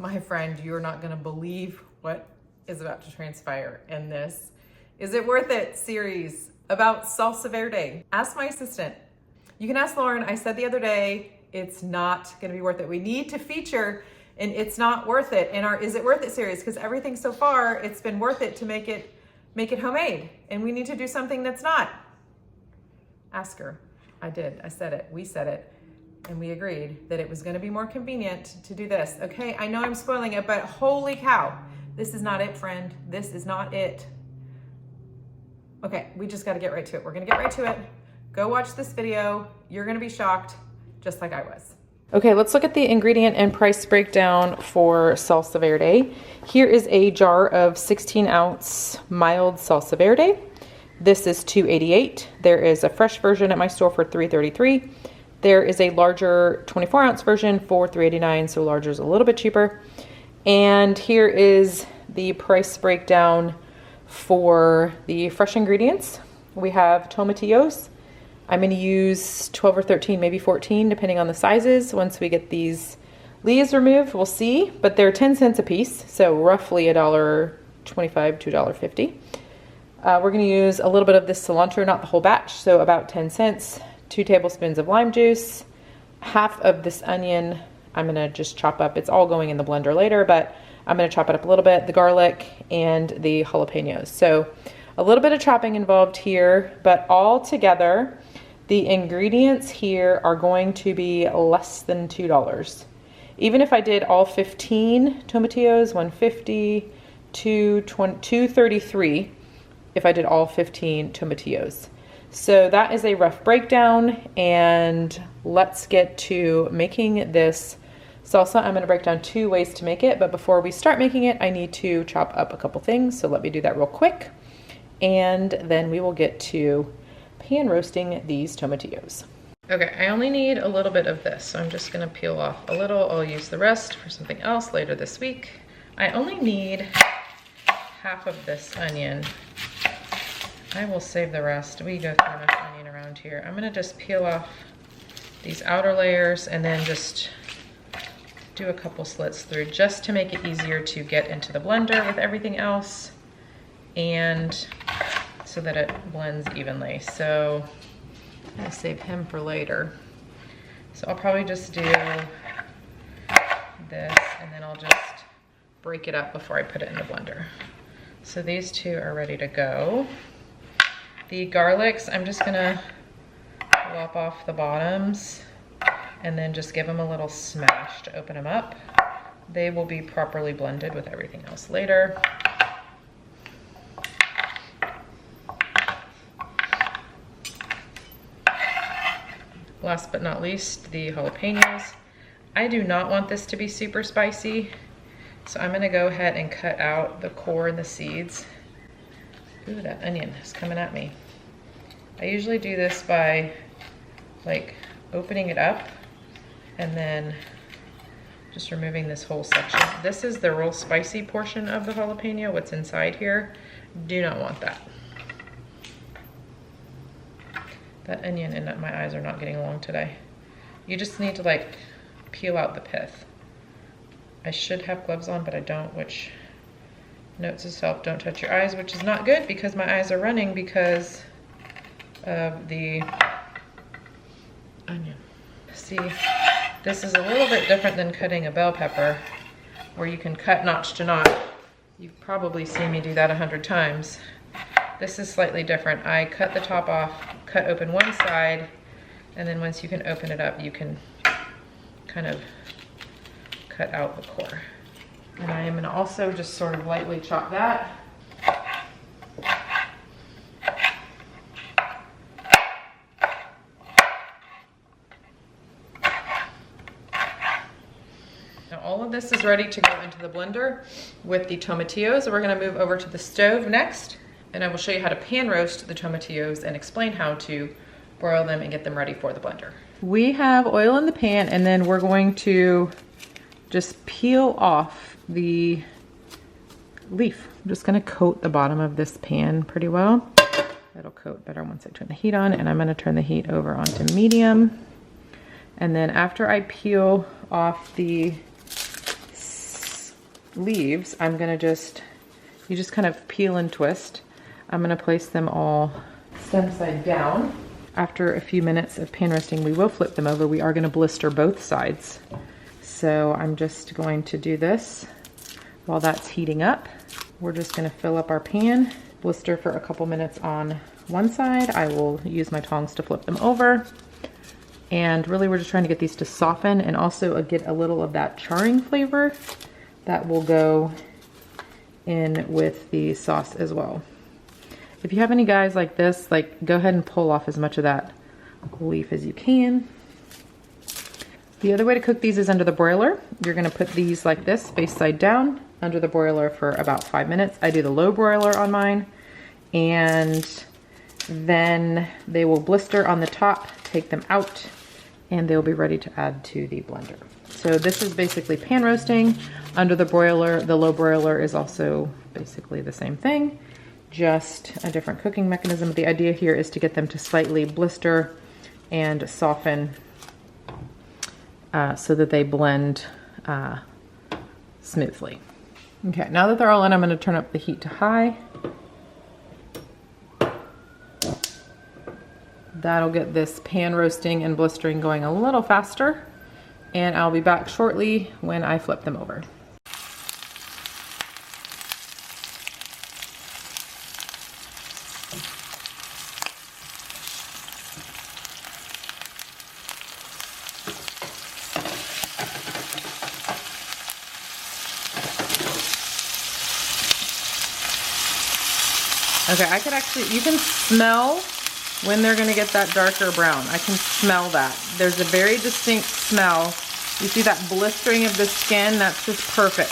My friend, you're not gonna believe what is about to transpire in this Is It Worth It series about salsa verde. Ask my assistant. You can ask Lauren. I said the other day, it's not gonna be worth it. We need to feature an It's Not Worth It in our Is It Worth It series, because everything so far, it's been worth it to make it homemade. And we need to do something that's not. Ask her. I did, I said it, we said it. And we agreed that it was gonna be more convenient to do this. Okay, I know I'm spoiling it, but holy cow. This is not it, friend. This is not it. Okay, we just gotta get right to it. We're gonna get right to it. Go watch this video. You're gonna be shocked, just like I was. Okay, let's look at the ingredient and price breakdown for salsa verde. Here is a jar of 16-ounce mild salsa verde. This is $2.88. There is a fresh version at my store for $3.33. There is a larger 24-ounce version for $3.89, so larger is a little bit cheaper. And here is the price breakdown for the fresh ingredients. We have tomatillos. I'm going to use 12 or 13, maybe 14, depending on the sizes. Once we get these leaves removed, we'll see. But they're 10 cents a piece, so roughly $1.25 to $1.50. We're going to use a little bit of this cilantro, not the whole batch, so about 10 cents. 2 tablespoons of lime juice, half of this onion. I'm gonna just chop up. It's all going in the blender later, but I'm gonna chop it up a little bit, the garlic and the jalapenos. So a little bit of chopping involved here, but all together, the ingredients here are going to be less than $2. Even if I did all 15 tomatillos, $1.50 to $2.33 if I did all 15 tomatillos. So that is a rough breakdown, and let's get to making this salsa. I'm going to break down 2 ways to make it, but before we start making it, I need to chop up a couple things. So let me do that real quick, and then we will get to pan roasting these tomatillos. Okay, I only need a little bit of this, so I'm just going to peel off a little. I'll use the rest for something else later this week. I only need half of this onion. I will save the rest. We go through enough onion around here. I'm gonna just peel off these outer layers and then just do a couple slits through just to make it easier to get into the blender with everything else and so that it blends evenly. So I'm gonna save him for later. So I'll probably just do this and then I'll just break it up before I put it in the blender. So these 2 are ready to go. The garlics, I'm just gonna lop off the bottoms and then just give them a little smash to open them up. They will be properly blended with everything else later. Last but not least, the jalapenos. I do not want this to be super spicy, so I'm gonna go ahead and cut out the core and the seeds. Ooh, that onion is coming at me. I usually do this by like opening it up and then just removing this whole section. This is the real spicy portion of the jalapeno, what's inside here. Do not want that. That onion and my eyes are not getting along today. You just need to like peel out the pith. I should have gloves on, but I don't, which notes to self, don't touch your eyes, which is not good because my eyes are running because of the onion. See, this is a little bit different than cutting a bell pepper where you can cut notch to notch. You've probably seen me do that 100 times. This is slightly different. I cut the top off, cut open one side, and then once you can open it up, you can kind of cut out the core. And I am gonna also just sort of lightly chop that. Now all of this is ready to go into the blender with the tomatillos. We're gonna move over to the stove next, and I will show you how to pan roast the tomatillos and explain how to broil them and get them ready for the blender. We have oil in the pan, and then we're going to just peel off the leaf. I'm just gonna coat the bottom of this pan pretty well. It'll coat better once I turn the heat on, and I'm gonna turn the heat over onto medium. And then after I peel off the leaves, I'm gonna you just kind of peel and twist. I'm gonna place them all stem side down. After a few minutes of pan roasting, we will flip them over. We are gonna blister both sides. So I'm just going to do this while that's heating up. We're just gonna fill up our pan, blister for a couple minutes on one side. I will use my tongs to flip them over. And really we're just trying to get these to soften and also get a little of that charring flavor that will go in with the sauce as well. If you have any guys like this, like go ahead and pull off as much of that leaf as you can. The other way to cook these is under the broiler. You're gonna put these like this, face side down, under the broiler for about 5 minutes. I do the low broiler on mine, and then they will blister on the top, take them out, and they'll be ready to add to the blender. So this is basically pan roasting under the broiler. The low broiler is also basically the same thing, just a different cooking mechanism. The idea here is to get them to slightly blister and soften so that they blend smoothly. Okay, now that they're all in, I'm gonna turn up the heat to high. That'll get this pan roasting and blistering going a little faster, and I'll be back shortly when I flip them over. Okay, I could actually, you can smell when they're gonna get that darker brown. I can smell that. There's a very distinct smell. You see that blistering of the skin? That's just perfect.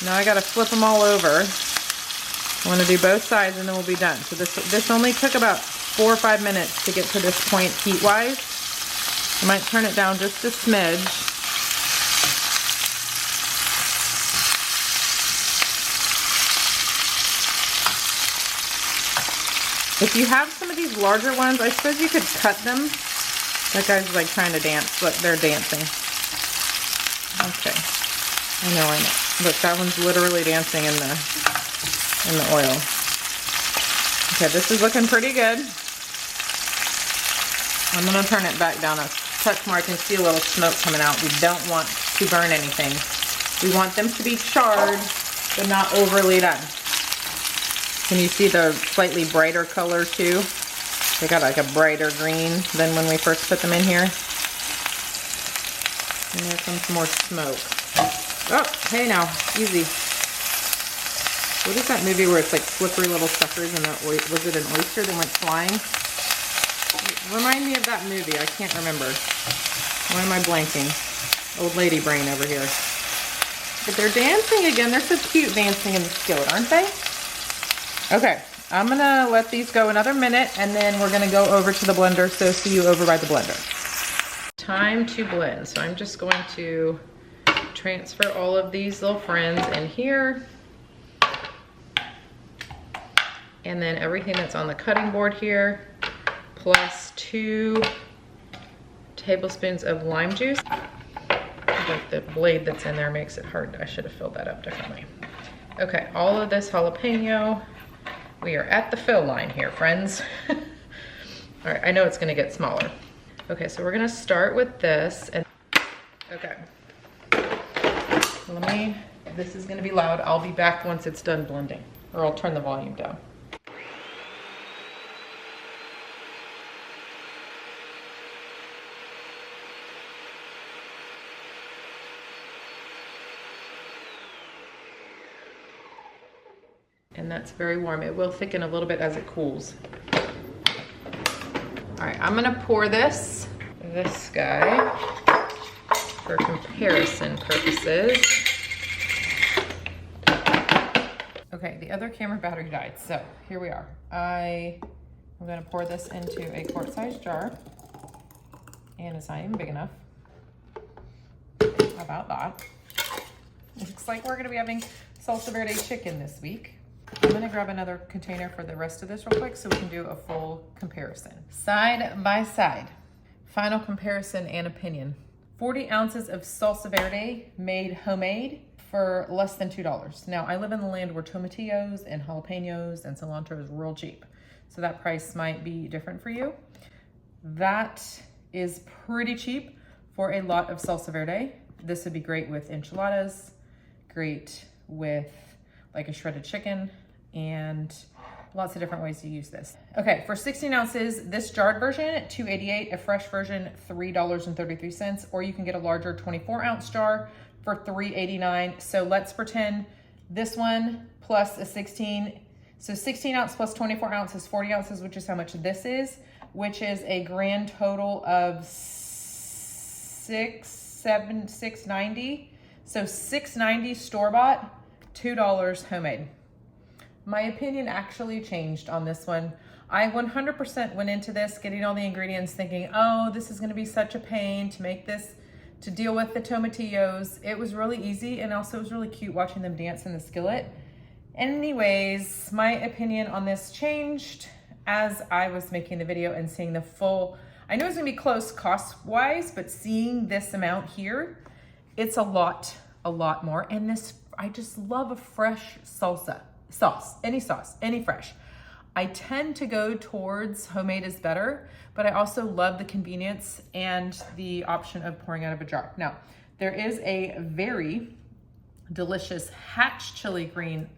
Now I gotta flip them all over. I wanna do both sides and then we'll be done. So this only took about 4 or 5 minutes to get to this point heat-wise. I might turn it down just a smidge. If you have some of these larger ones, I suppose you could cut them. That guy's like trying to dance, but they're dancing. Okay, I know. Look, that one's literally dancing in the oil. Okay, this is looking pretty good. I'm gonna turn it back down a touch more. I can see a little smoke coming out. We don't want to burn anything. We want them to be charred, but not overly done. Can you see the slightly brighter color too? They got like a brighter green than when we first put them in here. And there comes more smoke. Oh, hey now, easy. What is that movie where it's like slippery little suckers and was it an oyster that went flying? Remind me of that movie, I can't remember. Why am I blanking? Old lady brain over here. But they're dancing again. They're so cute dancing in the skillet, aren't they? Okay, I'm gonna let these go another minute and then we're gonna go over to the blender, so see you over by the blender. Time to blend. So I'm just going to transfer all of these little friends in here. And then everything that's on the cutting board here, plus 2 tablespoons of lime juice. Like the blade that's in there makes it hard. I should have filled that up differently. Okay, all of this jalapeno. We are at the fill line here, friends. All right, I know it's gonna get smaller. Okay, so we're gonna start with this. And okay, this is gonna be loud. I'll be back once it's done blending, or I'll turn the volume down. And that's very warm. It will thicken a little bit as it cools. All right, I'm gonna pour this guy for comparison purposes. Okay, the other camera battery died, so here we are. I'm gonna pour this into a quart-sized jar, and it's not even big enough. How about that? Looks like we're gonna be having salsa verde chicken this week. I'm gonna grab another container for the rest of this real quick so we can do a full comparison. Side by side, final comparison and opinion. 40 ounces of salsa verde made homemade, for less than $2. Now, I live in the land where tomatillos and jalapenos and cilantro is real cheap. So that price might be different for you. That is pretty cheap for a lot of salsa verde. This would be great with enchiladas, great with like a shredded chicken, and lots of different ways to use this. Okay, for 16 ounces, this jarred version, $2.88, a fresh version, $3.33, or you can get a larger 24-ounce jar for $3.89. So let's pretend this one plus a 16, so 16 ounce plus 24 ounces, 40 ounces, which is how much this is, which is a grand total of $690. So $6.90 store-bought, $2 homemade. My opinion actually changed on this one. I 100% went into this getting all the ingredients thinking, oh, this is gonna be such a pain to make this, to deal with the tomatillos. It was really easy, and also it was really cute watching them dance in the skillet. Anyways, my opinion on this changed as I was making the video and seeing the full, I knew it was gonna be close cost-wise, but seeing this amount here, it's a lot more. And this, I just love a fresh salsa. Sauce, any fresh. I tend to go towards homemade is better, but I also love the convenience and the option of pouring out of a jar. Now, there is a very delicious hatch chili green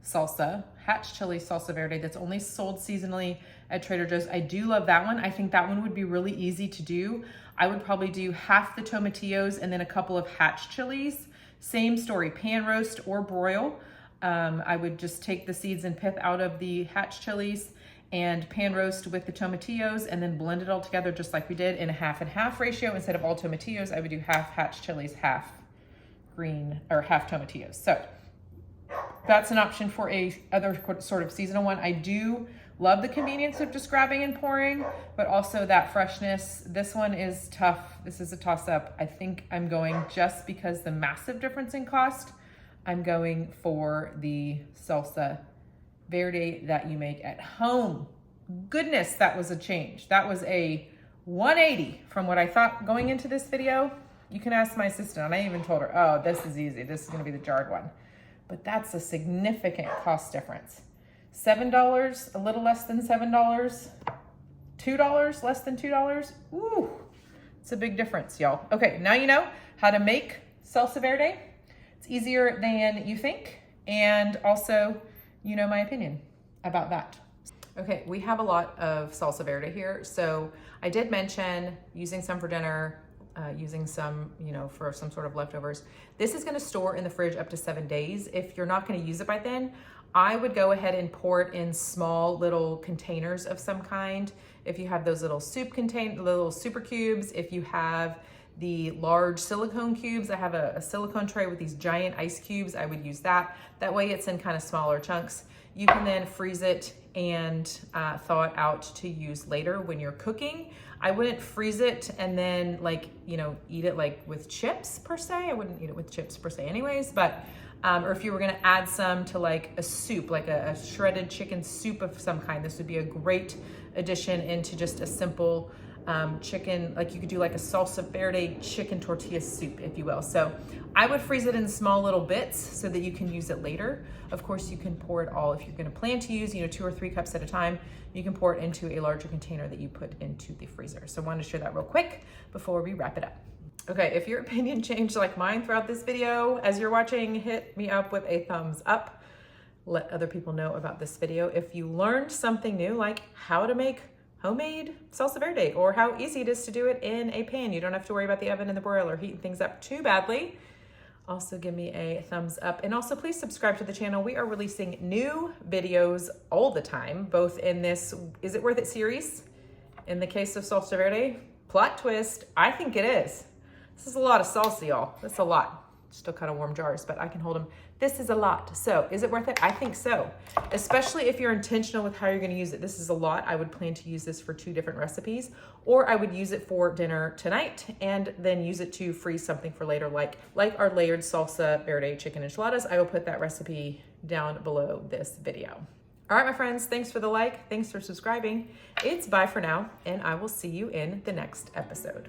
salsa, hatch chili salsa verde, that's only sold seasonally at Trader Joe's. I do love that one. I think that one would be really easy to do. I would probably do half the tomatillos and then a couple of hatch chilies. Same story, pan roast or broil. I would just take the seeds and pith out of the hatch chilies and pan roast with the tomatillos and then blend it all together just like we did in a half and half ratio. Instead of all tomatillos, I would do half hatch chilies, half green, or half tomatillos. So that's an option for a other sort of seasonal one. I do love the convenience of just grabbing and pouring, but also that freshness. This one is tough. This is a toss-up. I think I'm going, just because the massive difference in cost, I'm going for the salsa verde that you make at home. Goodness, that was a change. That was a 180 from what I thought going into this video. You can ask my assistant, and I even told her, oh, this is easy. This is gonna be the jarred one. But that's a significant cost difference. $7, a little less than $7, $2, less than $2. Ooh, it's a big difference, y'all. Okay, now you know how to make salsa verde. It's easier than you think, and also, you know my opinion about that. Okay, we have a lot of salsa verde here. So I did mention using some for dinner, using some, you know, for some sort of leftovers. This is gonna store in the fridge up to 7 days. If you're not gonna use it by then, I would go ahead and pour it in small little containers of some kind. If you have those little little super cubes, if you have the large silicone cubes, I have a silicone tray with these giant ice cubes, I would use that. That way it's in kind of smaller chunks. You can then freeze it and thaw it out to use later when you're cooking. I wouldn't freeze it and then, like, you know, eat it like with chips per se. I wouldn't eat it with chips per se anyways, but, or if you were gonna add some to like a soup, like a shredded chicken soup of some kind, this would be a great addition into just a simple chicken, like you could do like a salsa verde chicken tortilla soup, if you will. So I would freeze it in small little bits so that you can use it later. Of course, you can pour it all, if you're gonna plan to use, you know, 2 or 3 cups at a time, you can pour it into a larger container that you put into the freezer. So I wanted to share that real quick before we wrap it up. Okay, if your opinion changed like mine throughout this video, as you're watching, hit me up with a thumbs up. Let other people know about this video. If you learned something new, like how to make homemade salsa verde, or how easy it is to do it in a pan. You don't have to worry about the oven and the broil or heating things up too badly. Also give me a thumbs up, and also please subscribe to the channel. We are releasing new videos all the time, both in this Is It Worth It series. In the case of salsa verde, plot twist, I think it is. This is a lot of salsa, y'all. That's a lot. Still kind of warm jars, but I can hold them. This is a lot. So is it worth it? I think so. Especially if you're intentional with how you're gonna use it. This is a lot. I would plan to use this for 2 different recipes, or I would use it for dinner tonight and then use it to freeze something for later, like our layered salsa verde chicken enchiladas. I will put that recipe down below this video. All right, my friends, thanks for the like. Thanks for subscribing. It's bye for now, and I will see you in the next episode.